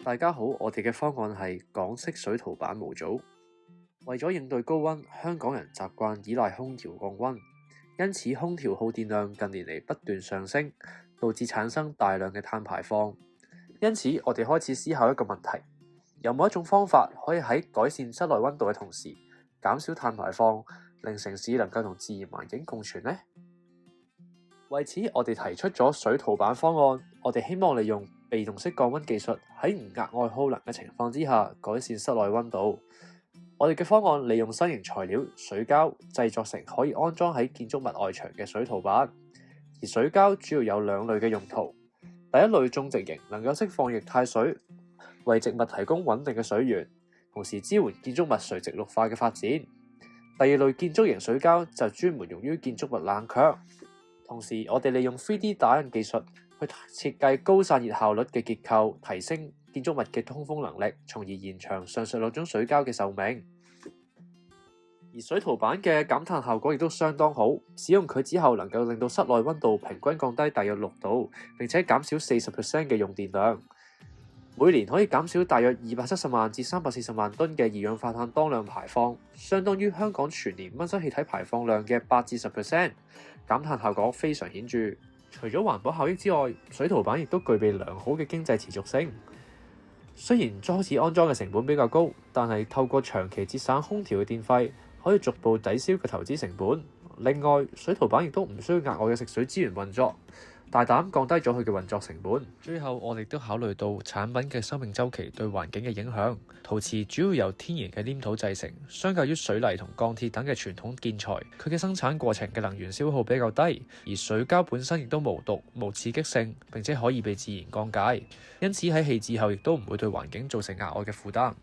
大家好，我哋嘅方案係港式水圖板模組。為咗應對高溫，香港人習慣依賴空調降溫，因此空調耗電量近年嚟不斷上升，導致產生大量嘅碳排放。因此，我哋開始思考一個問題：有冇一種方法可以喺改善室內溫度嘅同時，減少碳排放，令城市能夠同自然環境共存呢？為此，我哋提出咗水圖板方案。我哋希望利用被動式降溫技術，喺唔額外耗能嘅情況之下，改善室內溫度。我哋嘅方案利用新型材料水膠製作成可以安裝喺建築物外牆嘅水圖板。而水膠主要有兩類嘅用途。第一類種植型，能夠釋放液態水，為植物提供穩定嘅水源，同時支援建築物垂直綠化嘅發展。第二類建築型水膠就專門用於建築物冷卻。同時，我哋利用 3D 打印技術去設計高散熱效率嘅結構，提升建築物嘅通風能力，從而延長上述兩種水膠嘅壽命。而水圖板嘅減碳效果亦都相當好，使用佢之後能夠令到室內溫度平均降低大約6度，並且減少40% 嘅用電量。每年可以減少大約270萬至340萬噸嘅二氧化碳當量排放，相當於香港全年溫室氣體排放量嘅8至10%，減碳效果非常顯著。除咗環保效益之外，水圖板亦都具備良好嘅經濟持續性。雖然初始安裝嘅成本比較高，但係透過長期節省空調嘅電費，可以逐步抵消嘅投資成本。另外，水圖板亦都唔需要額外嘅食水資源運作，大膽降低咗佢嘅運作成本。最後，我哋都考慮到產品嘅生命週期對環境嘅影響。陶瓷主要由天然嘅黏土製成，相較於水泥同鋼鐵等嘅傳統建材，佢嘅生產過程嘅能源消耗比較低。而水膠本身亦都無毒、無刺激性，並且可以被自然降解，因此喺棄置後亦都唔會對環境造成額外嘅負擔。